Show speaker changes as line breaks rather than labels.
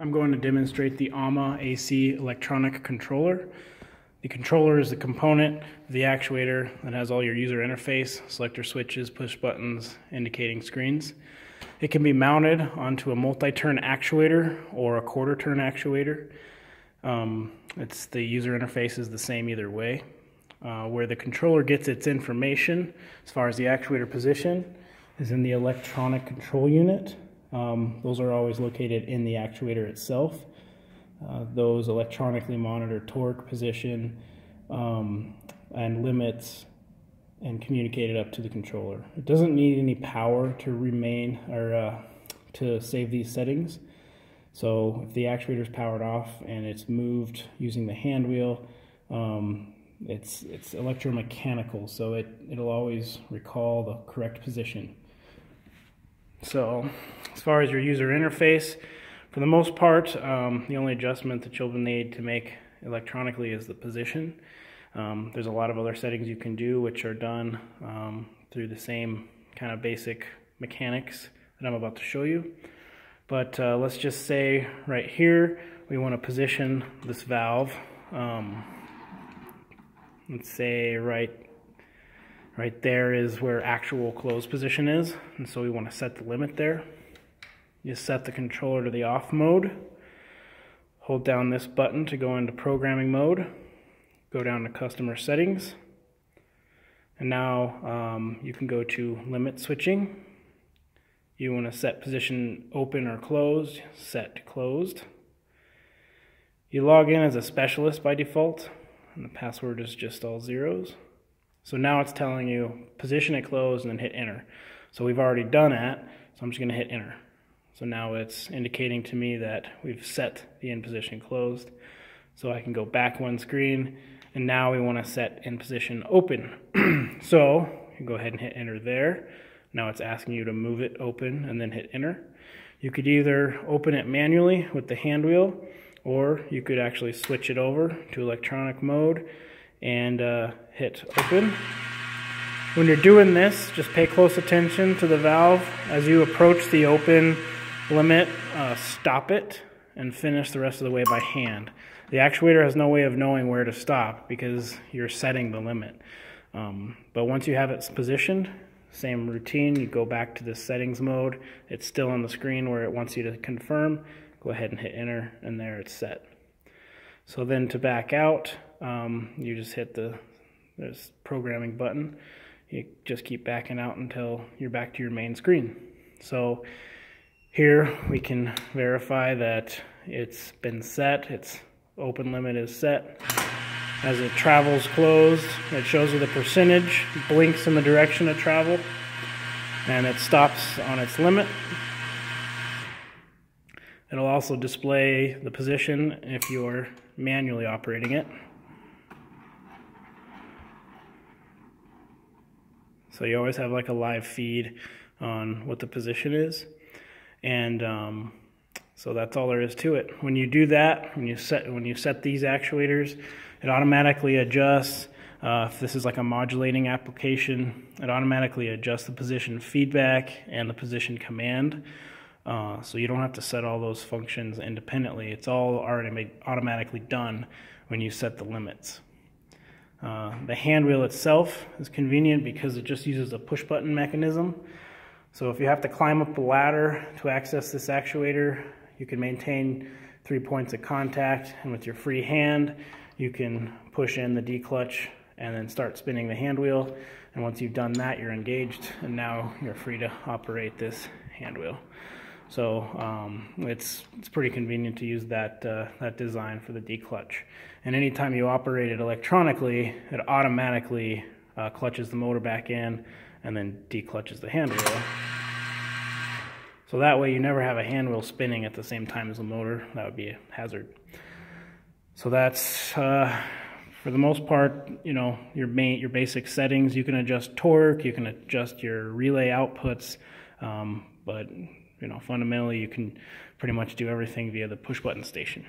I'm going to demonstrate the AUMA AC electronic controller. The controller is the component of the actuator that has all your user interface, selector switches, push buttons, indicating screens. It can be mounted onto a multi-turn actuator or a quarter-turn actuator. The user interface is the same either way. Where the controller gets its information as far as the actuator position is in the electronic control unit. Those are always located in the actuator itself. Those electronically monitor torque, position, and limits, and communicate it up to the controller. It doesn't need any power to remain or to save these settings. So if the actuator is powered off and it's moved using the hand wheel, it's electromechanical, so it'll always recall the correct position. So as far as your user interface, for the most part, the only adjustment that you'll need to make electronically is the position. There's a lot of other settings you can do which are done through the same kind of basic mechanics that I'm about to show you. But let's just say right here we want to position this valve. Let's say right there is where actual close position is, and so we want to set the limit there. You set the controller to the off mode, hold down this button to go into programming mode, go down to customer settings, and now you can go to limit switching. You want to set position open or closed, set to closed. You log in as a specialist by default, and the password is just all zeros. So now it's telling you position it closed and then hit enter. So we've already done that, so I'm just going to hit enter. So now it's indicating to me that we've set the in position closed. So I can go back one screen, and now we want to set in position open. So you go ahead and hit enter there. Now it's asking you to move it open and then hit enter. You could either open it manually with the hand wheel, or you could actually switch it over to electronic mode and hit open. When you're doing this, just pay close attention to the valve. As you approach the open limit, stop it and finish the rest of the way by hand. The actuator has no way of knowing where to stop because you're setting the limit. But once you have it positioned, same routine, you go back to the settings mode. It's still on the screen where it wants you to confirm. Go ahead and hit enter, and there it's set. So then to back out, you just hit this programming button. You just keep backing out until you're back to your main screen. So here we can verify that it's been set, its open limit is set. As it travels closed, it shows you the percentage, blinks in the direction of travel, and it stops on its limit. It'll also display the position if you're manually operating it. So you always have like a live feed on what the position is. And so that's all there is to it. When you do that, when you set these actuators, it automatically adjusts. If this is like a modulating application, it automatically adjusts the position feedback and the position command. So you don't have to set all those functions independently. It's all already automatically done when you set the limits. The hand wheel itself is convenient because it just uses a push button mechanism. So if you have to climb up the ladder to access this actuator, you can maintain 3 points of contact, and with your free hand you can push in the D clutch and then start spinning the hand wheel. And once you've done that, you're engaged, and now you're free to operate this hand wheel. So it's pretty convenient to use that design for the D clutch. And anytime you operate it electronically, it automatically clutches the motor back in and then declutches the hand wheel. So that way you never have a hand wheel spinning at the same time as the motor. That would be a hazard. So that's for the most part, you know, your basic settings. You can adjust torque, you can adjust your relay outputs, but you know, fundamentally you can pretty much do everything via the push button station.